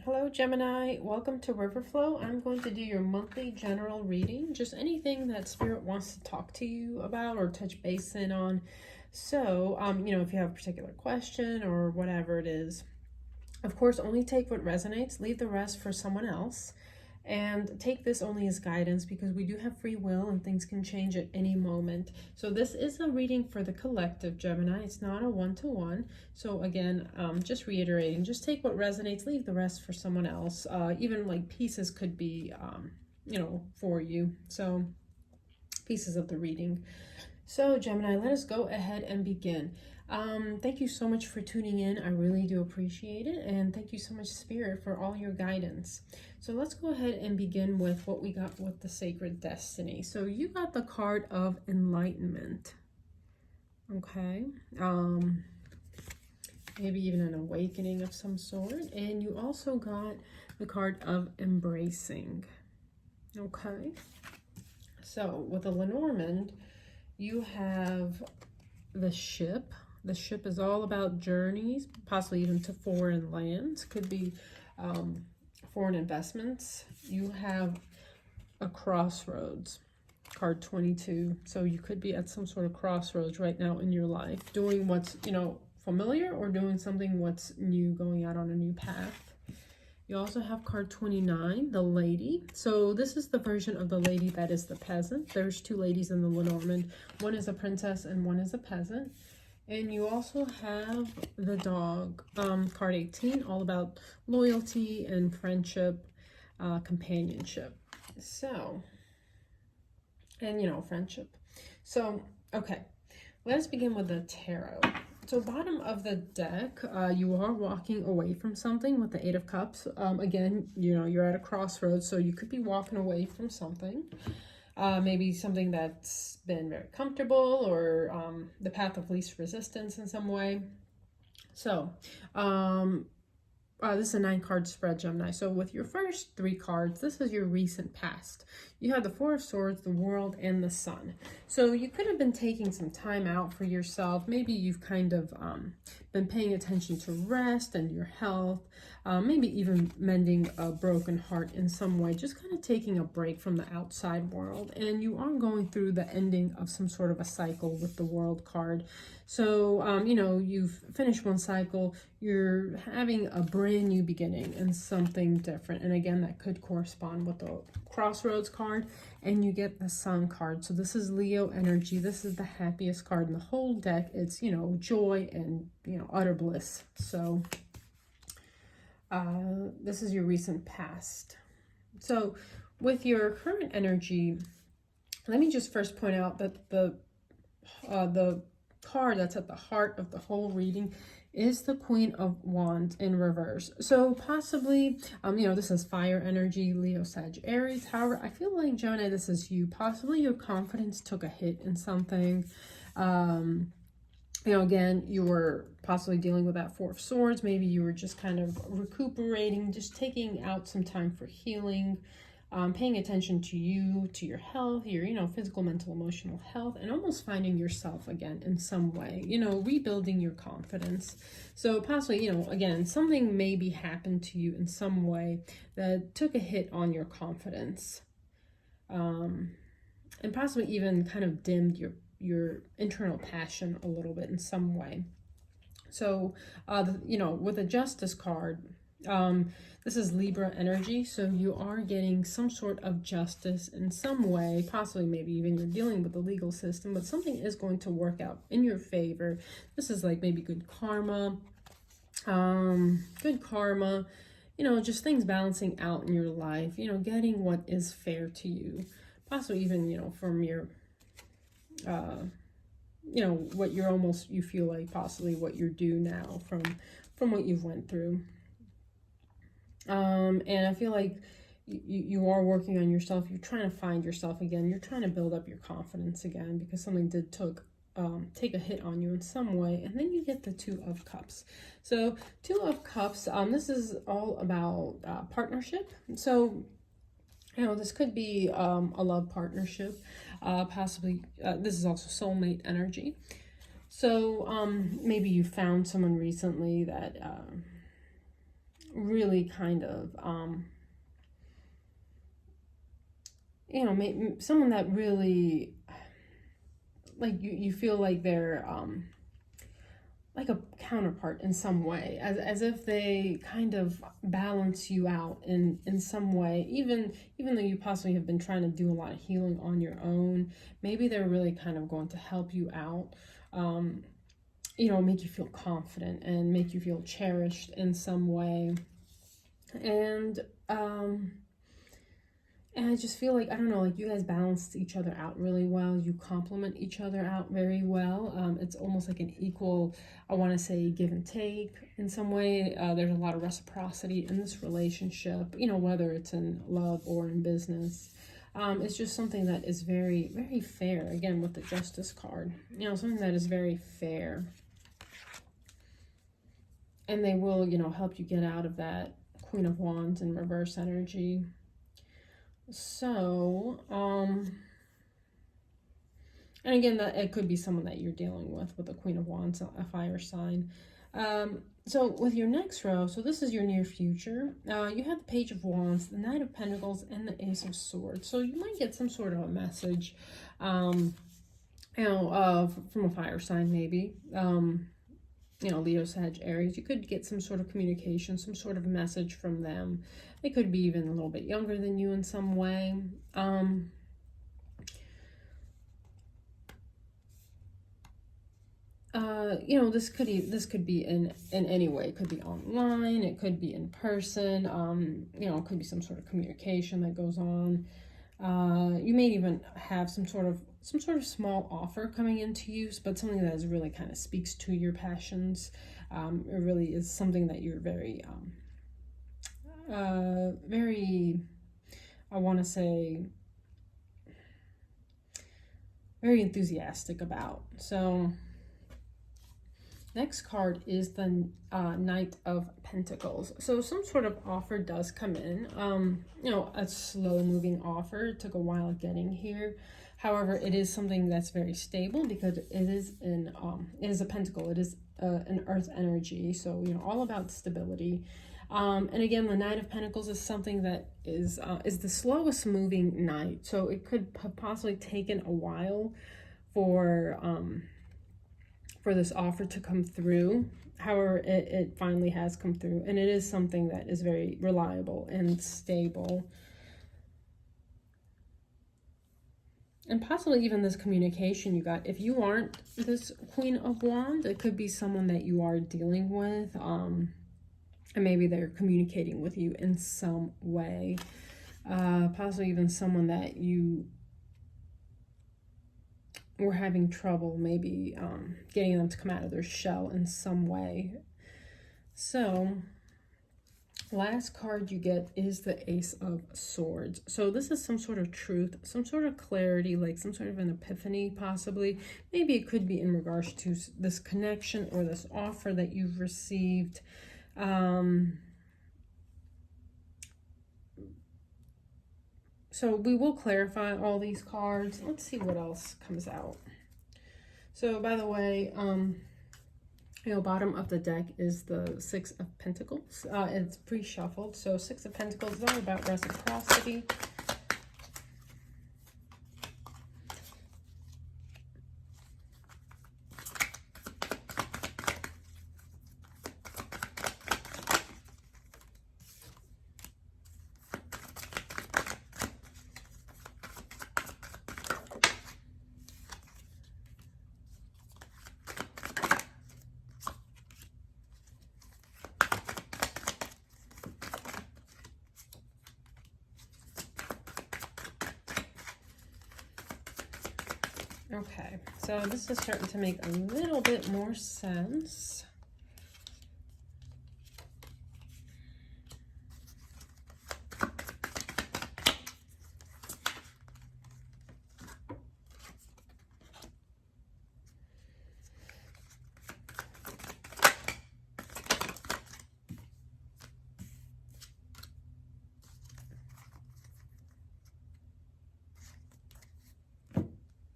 Hello Gemini, welcome to Riverflow. I'm going to do your monthly general reading, just anything that Spirit wants to talk to you about or touch base in on. So, if you have a particular question or whatever it is, of course, only take what resonates, leave the rest for someone else. And take this only as guidance because we do have free will and things can change at any moment. So this is a reading for the collective, Gemini. It's not a one-to-one. So again, just reiterating, just take what resonates, leave the rest for someone else. Even like pieces could be, for you. So pieces of the reading. So Gemini, let us go ahead and begin. Thank you so much for tuning in. I really do appreciate it. And thank you so much, Spirit, for all your guidance. So let's go ahead and begin with what we got with the Sacred Destiny. So you got the card of Enlightenment. Okay. Maybe even an awakening of some sort. And you also got the card of Embracing. Okay. So with the Lenormand, you have the ship. The ship is all about journeys, possibly even to foreign lands. Could be foreign investments. You have a crossroads, card 22. So you could be at some sort of crossroads right now in your life, doing what's, familiar or doing something what's new, going out on a new path. You also have card 29, the Lady. So this is the version of the lady that is the peasant. There's two ladies in the Lenormand. One is a princess and one is a peasant. And you also have the Dog, card 18, all about loyalty and friendship, companionship. So, and friendship. So, okay, let us begin with the tarot. So bottom of the deck, you are walking away from something with the Eight of Cups. Again, you're at a crossroads, so you could be walking away from something. Maybe something that's been very comfortable or the path of least resistance in some way. So, this is a 9-card spread, Gemini. So with your first 3 cards, this is your recent past. You have the Four of Swords, the World, and the Sun. So you could have been taking some time out for yourself. Maybe you've kind of been paying attention to rest and your health. Maybe even mending a broken heart in some way. Just kind of taking a break from the outside world. And you are going through the ending of some sort of a cycle with the World card. So, you've finished one cycle. You're having a brand new beginning and something different. And again, that could correspond with the Crossroads card. And you get the Sun card. So this is Leo energy. This is the happiest card in the whole deck. It's, joy and, utter bliss. So this is your recent past. So with your current energy, let me just first point out that the card that's at the heart of the whole reading is the Queen of Wands in reverse. So possibly, this is fire energy, Leo, Sag, Aries. However, I feel like, Gemini, this is you. Possibly your confidence took a hit in something. Again, you were possibly dealing with that Four of Swords. Maybe you were just kind of recuperating, just taking out some time for healing. Paying attention to you, to your health, your, physical, mental, emotional health, and almost finding yourself again in some way, rebuilding your confidence. So possibly, again, something maybe happened to you in some way that took a hit on your confidence. And possibly even kind of dimmed your internal passion a little bit in some way. So, with the Justice card, this is Libra energy, so you are getting some sort of justice in some way, possibly maybe even you're dealing with the legal system, but something is going to work out in your favor. This is like maybe good karma, just things balancing out in your life, getting what is fair to you, possibly even, from your, what you're you feel like possibly what you're due now from what you've went through. And I feel like you are working on yourself. You're trying to find yourself again. You're trying to build up your confidence again because something did take a hit on you in some way. And then you get the Two of Cups. So Two of Cups, this is all about partnership. So, this could be a love partnership, possibly. This is also soulmate energy. So maybe you found someone recently that really kind of, you know, someone that really, like, you feel like they're, like a counterpart in some way, as if they kind of balance you out in some way, even though you possibly have been trying to do a lot of healing on your own. Maybe they're really kind of going to help you out, you know, make you feel confident and make you feel cherished in some way. And I just feel like, I don't know, like you guys balanced each other out really well. You complement each other out very well. It's almost like an equal, I want to say, give and take in some way. There's a lot of reciprocity in this relationship, you know, whether it's in love or in business. It's just something that is very, very fair. Again, with the Justice card, you know, something that is very fair. And they will, you know, help you get out of that Queen of Wands in reverse energy. So, and again, that it could be someone that you're dealing with the Queen of Wands, a fire sign. So with your next row, so this is your near future. You have the Page of Wands, the Knight of Pentacles, and the Ace of Swords. So you might get some sort of a message, you know, from a fire sign, maybe. You know, Leo, Sag, Aries. You could get some sort of communication, some sort of message from them. They could be even a little bit younger than you in some way. You know, this could be in any way. It could be online. It could be in person. You know, it could be some sort of communication that goes on. You may even have some sort of small offer coming into you, but something that is really kind of speaks to your passions. It really is something that you're very, I want to say, very enthusiastic about. So next card is the Knight of Pentacles. So some sort of offer does come in. You know, a slow moving offer. It took a while getting here. However, it is something that's very stable because it is a pentacle. It is an earth energy. So, you know, all about stability. And again, the Knight of Pentacles is something that is the slowest moving knight. So it could have possibly taken a while for this offer to come through. However, it finally has come through, and it is something that is very reliable and stable. And possibly even this communication you got, if you aren't this Queen of Wands, it could be someone that you are dealing with, and maybe they're communicating with you in some way. Possibly even someone that you were having trouble maybe getting them to come out of their shell in some way. So last card you get is the Ace of Swords. So this is some sort of truth, some sort of clarity, like some sort of an epiphany possibly. Maybe it could be in regards to this connection or this offer that you've received. So we will clarify all these cards. Let's see what else comes out. So by the way, you know, bottom of the deck is the Six of Pentacles. It's pre-shuffled. So Six of Pentacles is all about reciprocity. Okay, so this is starting to make a little bit more sense.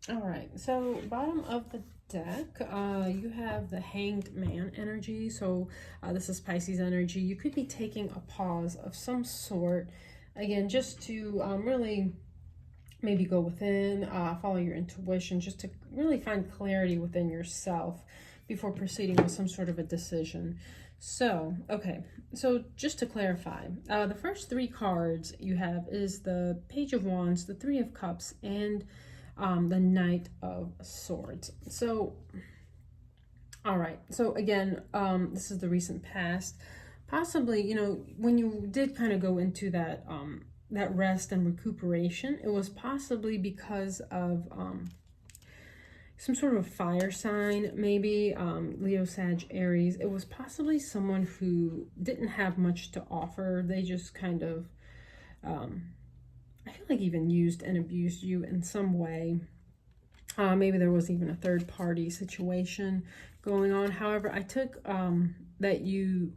All right, so bottom of the deck, you have the Hanged Man energy. So this is Pisces energy. You could be taking a pause of some sort, again, just to really maybe go within, follow your intuition, just to really find clarity within yourself before proceeding with some sort of a decision. So, okay, so just to clarify, the first three cards you have is the Page of Wands, the Three of Cups, and the Knight of Swords. So, all right, so again, this is the recent past. Possibly, you know, when you did kind of go into that that rest and recuperation, it was possibly because of some sort of fire sign, maybe Leo, Sag, Aries. It was possibly someone who didn't have much to offer. They just kind of, I feel like even used and abused you in some way. Maybe there was even a third party situation going on. However, I took that you,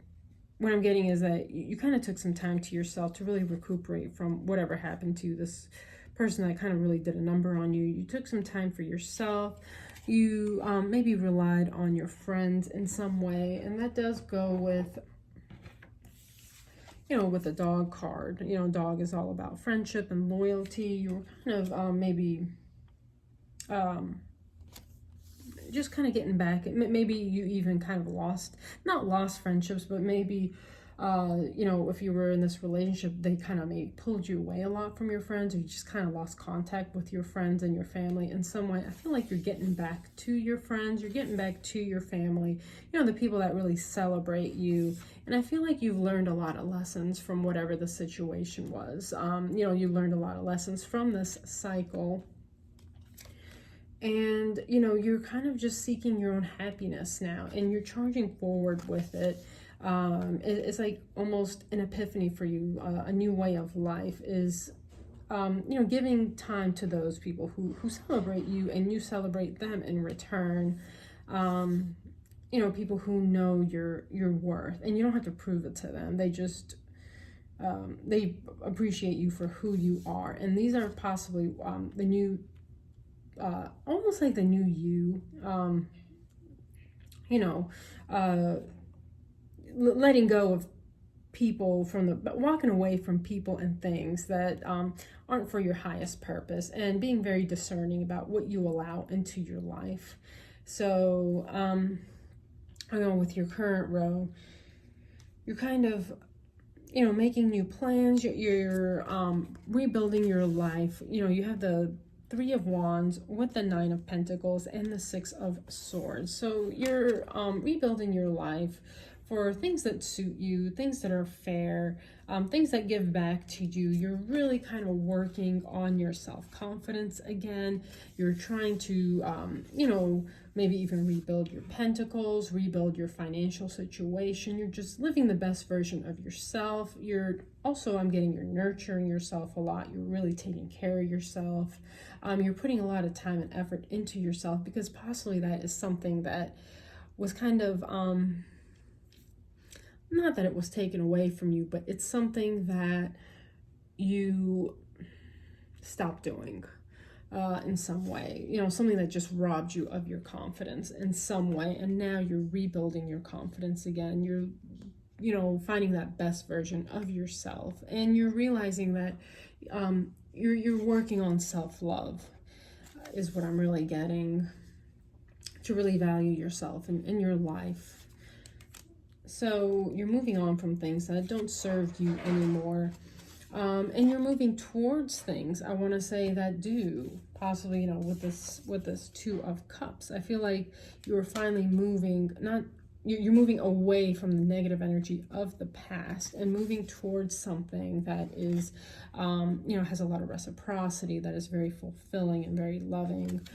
what I'm getting is that you kind of took some time to yourself to really recuperate from whatever happened to this person that kind of really did a number on you. You took some time for yourself. You maybe relied on your friends in some way, and that does go with, you know, with the Dog card. You know, Dog is all about friendship and loyalty. You were kind of maybe just kind of getting back. Maybe you even kind of not lost friendships, but maybe you know, if you were in this relationship, they kind of maybe pulled you away a lot from your friends, or you just kind of lost contact with your friends and your family in some way. I feel like you're getting back to your friends, you're getting back to your family, you know, the people that really celebrate you. And I feel like you've learned a lot of lessons from whatever the situation was. You know, you learned a lot of lessons from this cycle. And, you know, you're kind of just seeking your own happiness now, and you're charging forward with it. It's like almost an epiphany for you. A new way of life is, you know, giving time to those people who celebrate you, and you celebrate them in return. You know, people who know your worth, and you don't have to prove it to them. They just, they appreciate you for who you are. And these are possibly the new, almost like the new you, you know, letting go of people, walking away from people and things that aren't for your highest purpose, and being very discerning about what you allow into your life. So, I know with your current row, you're kind of, you know, making new plans. You're rebuilding your life. You know, you have the Three of Wands with the Nine of Pentacles and the Six of Swords. So you're rebuilding your life for things that suit you, things that are fair, things that give back to you. You're really kind of working on your self-confidence again. You're trying to, you know, maybe even rebuild your pentacles, rebuild your financial situation. You're just living the best version of yourself. You're also, I'm getting, you're nurturing yourself a lot. You're really taking care of yourself. You're putting a lot of time and effort into yourself, because possibly that is something that was kind of, not that it was taken away from you, but it's something that you stopped doing in some way. You know, something that just robbed you of your confidence in some way, and now you're rebuilding your confidence again. You're, you know, finding that best version of yourself, and you're realizing that you're working on self-love, is what I'm really getting, to really value yourself in your life. So you're moving on from things that don't serve you anymore. And you're moving towards things, I want to say, that do, possibly, you know, with this Two of Cups. I feel like you're finally moving, you're moving away from the negative energy of the past, and moving towards something that is, you know, has a lot of reciprocity, that is very fulfilling and very loving.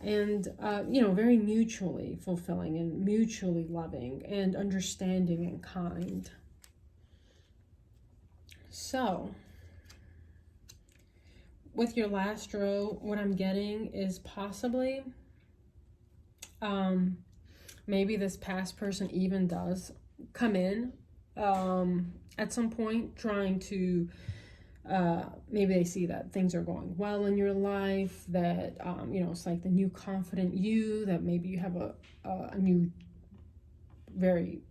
And, you know, very mutually fulfilling and mutually loving and understanding and kind. So, with your last row, what I'm getting is possibly, maybe this past person even does come in at some point, trying to maybe they see that things are going well in your life, that, you know, it's like the new confident you, that maybe you have a new, very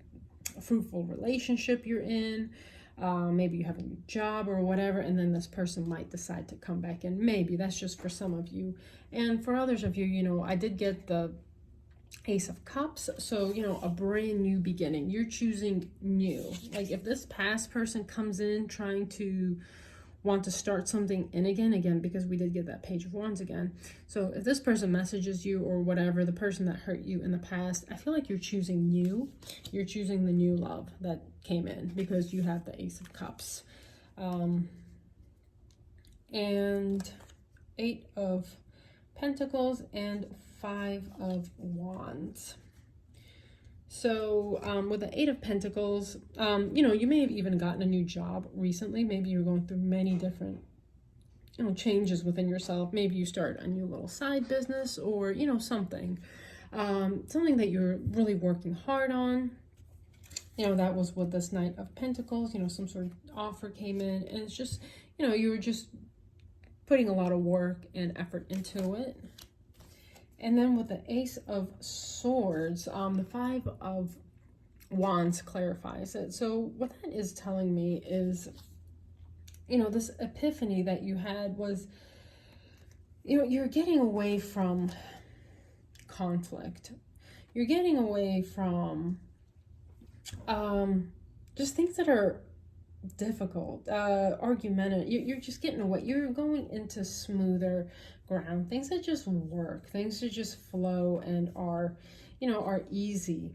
fruitful relationship you're in. Maybe you have a new job or whatever, and then this person might decide to come back in. Maybe that's just for some of you. And for others of you, you know, I did get the Ace of Cups. So, you know, a brand new beginning. You're choosing new. Like if this past person comes in trying to want to start something in again, because we did get that Page of Wands again. So if this person messages you or whatever, the person that hurt you in the past, I feel like you're choosing new. You're choosing the new love that came in because you have the Ace of Cups. And 8 of Pentacles and 5 of Wands. So with the 8 of Pentacles, you know, you may have even gotten a new job recently. Maybe you're going through many different, you know, changes within yourself. Maybe you start a new little side business or, you know, something that you're really working hard on. You know, that was with this Knight of Pentacles. You know, some sort of offer came in, and it's just, you know, you were just putting a lot of work and effort into it. And then with the Ace of Swords, the 5 of Wands clarifies it. So what that is telling me is, you know, this epiphany that you had was, you know, you're getting away from conflict. You're getting away from just things that are difficult, argumentative. You're just getting away. You're going into smoother ground, things that just work, things that just flow and are, you know, are easy,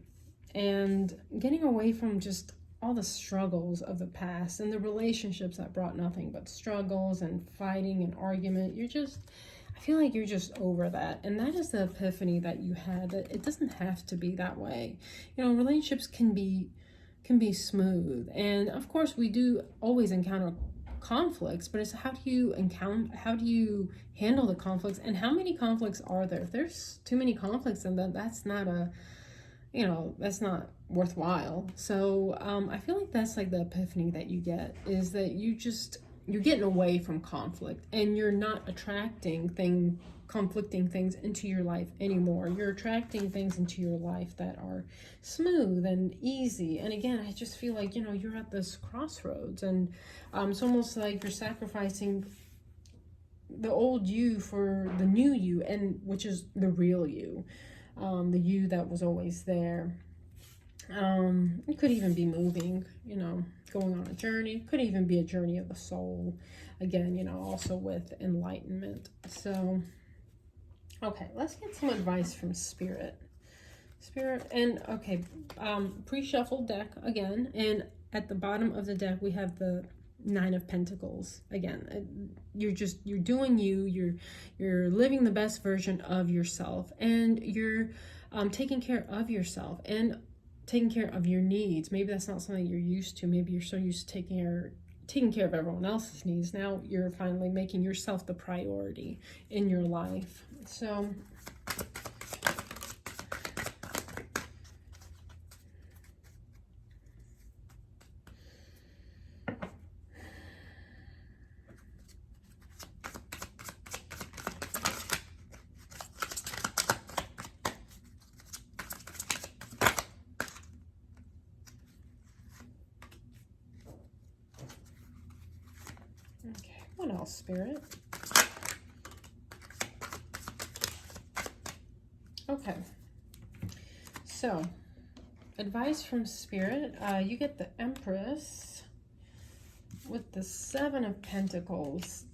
and getting away from just all the struggles of the past and the relationships that brought nothing but struggles and fighting and argument. I feel like you're just over that, and that is the epiphany that you had, that it doesn't have to be that way. You know, relationships can be smooth, and of course we do always encounter conflicts, but it's how do you handle the conflicts, and how many conflicts are there? If there's too many conflicts, then that's not that's not worthwhile. So I feel like that's like the epiphany that you get, is that you're getting away from conflict, and you're not attracting conflicting things into your life anymore. You're attracting things into your life that are smooth and easy. And again, I just feel like, you know, you're at this crossroads, and it's almost like you're sacrificing the old you for the new you, and which is the real you, the you that was always there. You could even be moving, you know, going on a journey. It could even be a journey of the soul, again, you know, also with enlightenment. So okay, let's get some advice from Spirit. And okay, pre-shuffled deck again, and at the bottom of the deck we have the 9 of Pentacles. Again, you're doing you're living the best version of yourself, and you're taking care of yourself and taking care of your needs. Maybe that's not something you're used to. Maybe you're so used to taking care of everyone else's needs. Now you're finally making yourself the priority in your life. So okay, what else, Spirit? Okay, so advice from Spirit. You get the Empress with the 7 of Pentacles,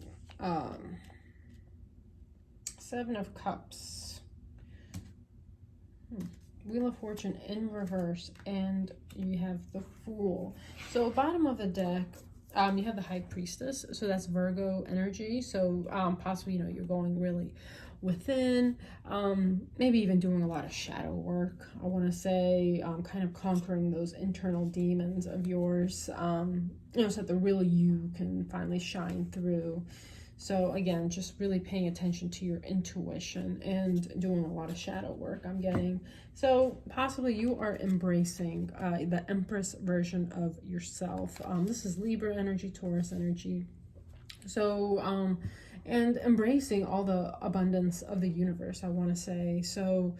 7 of Cups, Wheel of Fortune in reverse, and you have the Fool. So bottom of the deck, you have the High Priestess, so that's Virgo energy. So possibly, you know, you're going really within, maybe even doing a lot of shadow work, I want to say, kind of conquering those internal demons of yours, you know, so that the real you can finally shine through. So again, just really paying attention to your intuition and doing a lot of shadow work, I'm getting. So possibly you are embracing the Empress version of yourself. This is Libra energy, Taurus energy. So, and embracing all the abundance of the universe, I want to say. So,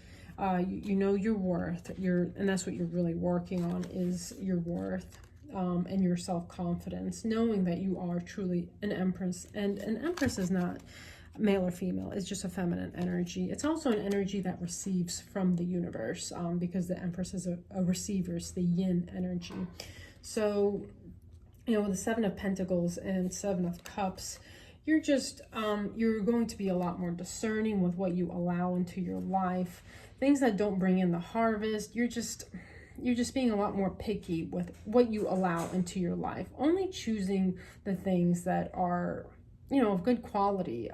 you know your worth, and that's what you're really working on, is your worth, and your self-confidence, knowing that you are truly an empress. And an empress is not male or female, it's just a feminine energy. It's also an energy that receives from the universe, because the empress is a receiver. It's the yin energy. So, you know, with the Seven of Pentacles and Seven of Cups, you're just, you're going to be a lot more discerning with what you allow into your life. Things that don't bring in the harvest, you're just being a lot more picky with what you allow into your life. Only choosing the things that are, you know, of good quality,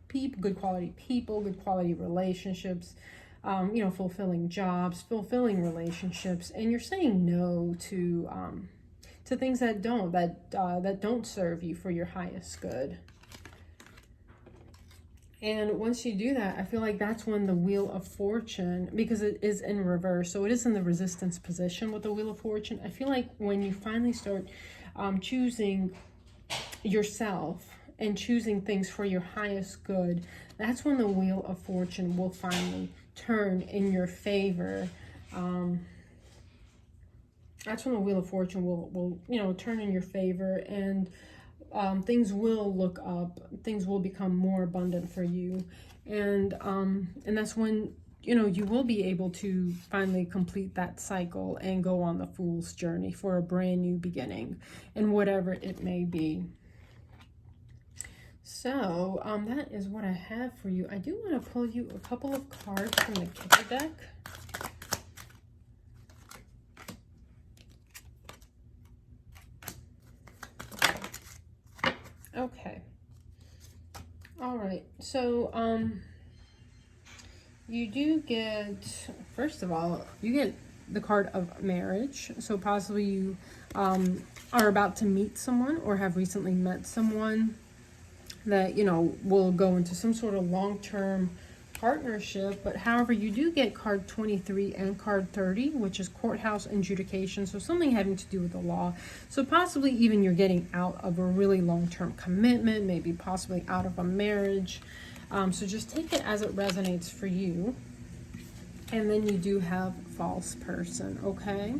good quality people, good quality relationships, you know, fulfilling jobs, fulfilling relationships. And you're saying no to things that don't serve you for your highest good. And once you do that, I feel like that's when the Wheel of Fortune, because it is in reverse, so it is in the resistance position with the Wheel of Fortune. I feel like when you finally start choosing yourself and choosing things for your highest good, that's when the Wheel of Fortune will finally turn in your favor. That's when the Wheel of Fortune will you know, turn in your favor, and things will look up, things will become more abundant for you, and that's when, you know, you will be able to finally complete that cycle and go on the Fool's journey for a brand new beginning, and whatever it may be. So that is what I have for you. I do want to pull you a couple of cards from the Kipper deck. Okay. All right. So, you do get, first of all, you get the card of marriage. So possibly you are about to meet someone or have recently met someone that, you know, will go into some sort of long-term partnership. But however, you do get card 23 and card 30, which is courthouse adjudication, so something having to do with the law. So possibly even you're getting out of a really long-term commitment, maybe possibly out of a marriage. So just take it as it resonates for you. And then you do have false person, okay?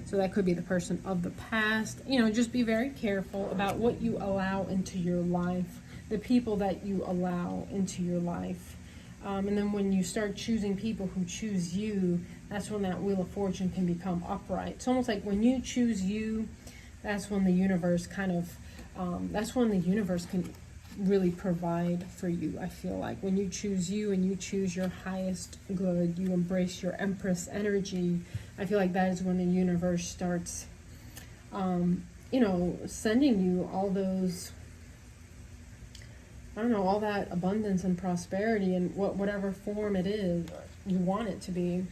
So that could be the person of the past. You know, just be very careful about what you allow into your life, the people that you allow into your life. And then when you start choosing people who choose you, that's when that Wheel of Fortune can become upright. It's almost like when you choose you, that's when the universe kind of, that's when the universe can really provide for you. I feel like when you choose you and you choose your highest good, you embrace your Empress energy, I feel like that is when the universe starts, you know, sending you all those, I don't know, all that abundance and prosperity in whatever form it is you want it to be.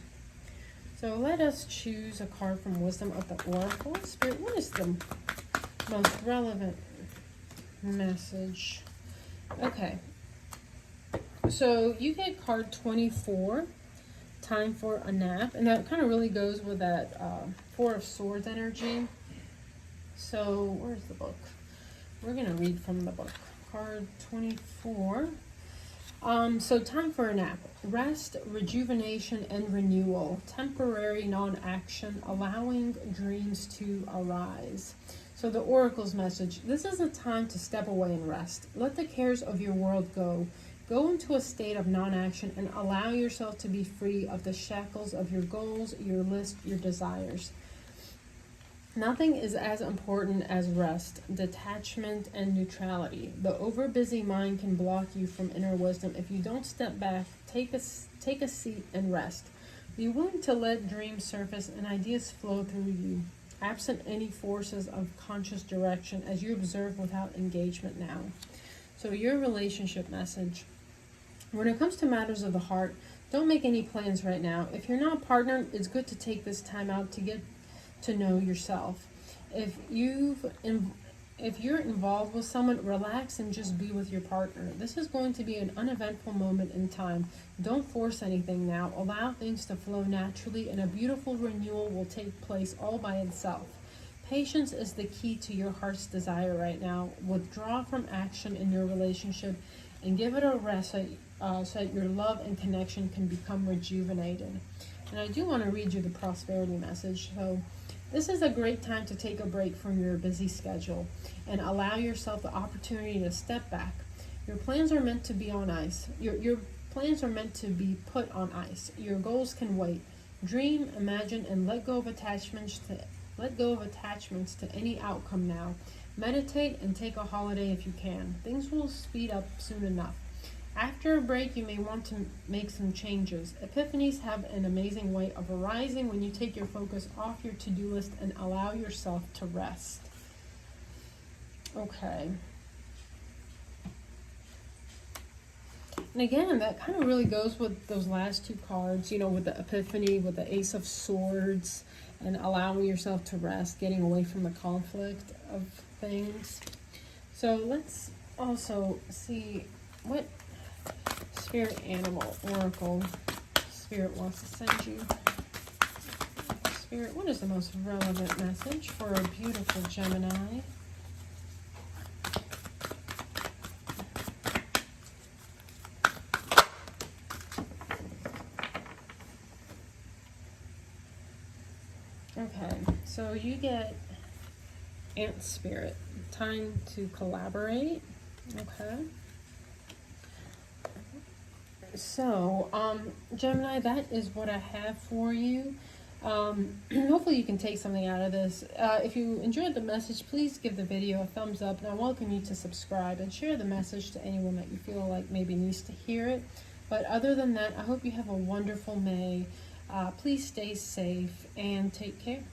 So let us choose a card from Wisdom of the Oracle. Spirit, what is the most relevant message? Okay. So you get card 24, Time for a Nap. And that kind of really goes with that Four of Swords energy. So where's the book? We're going to read from the book. Card 24. So time for a nap. Rest, rejuvenation, and renewal. Temporary non-action, allowing dreams to arise. So the Oracle's message, this is a time to step away and rest. Let the cares of your world go. Go into a state of non-action and allow yourself to be free of the shackles of your goals, your list, your desires. Nothing is as important as rest, detachment, and neutrality. The overbusy mind can block you from inner wisdom. If you don't step back, take a seat and rest. Be willing to let dreams surface and ideas flow through you, absent any forces of conscious direction, as you observe without engagement now. So your relationship message. When it comes to matters of the heart, don't make any plans right now. If you're not partnered, it's good to take this time out to get to know yourself. If you're involved with someone, relax and just be with your partner. This is going to be an uneventful moment in time. Don't force anything now. Allow things to flow naturally, and a beautiful renewal will take place all by itself. Patience is the key to your heart's desire right now. Withdraw from action in your relationship and give it a rest so that your love and connection can become rejuvenated. And I do want to read you the prosperity message. So this is a great time to take a break from your busy schedule and allow yourself the opportunity to step back. Your plans are meant to be on ice. Your plans are meant to be put on ice. Your goals can wait. Dream, imagine, and let go of attachments to any outcome now. Meditate and take a holiday if you can. Things will speed up soon enough. After a break, you may want to make some changes. Epiphanies have an amazing way of arising when you take your focus off your to-do list and allow yourself to rest. Okay. And again, that kind of really goes with those last two cards, you know, with the Epiphany, with the Ace of Swords, and allowing yourself to rest, getting away from the conflict of things. So let's also see what Spirit Animal Oracle Spirit wants to send you. Spirit, what is the most relevant message for a beautiful Gemini? Okay, so you get Ant Spirit, time to collaborate. Okay. So, Gemini, that is what I have for you. Hopefully you can take something out of this. If you enjoyed the message, please give the video a thumbs up, and I welcome you to subscribe and share the message to anyone that you feel like maybe needs to hear it. But other than that, I hope you have a wonderful May. Please stay safe and take care.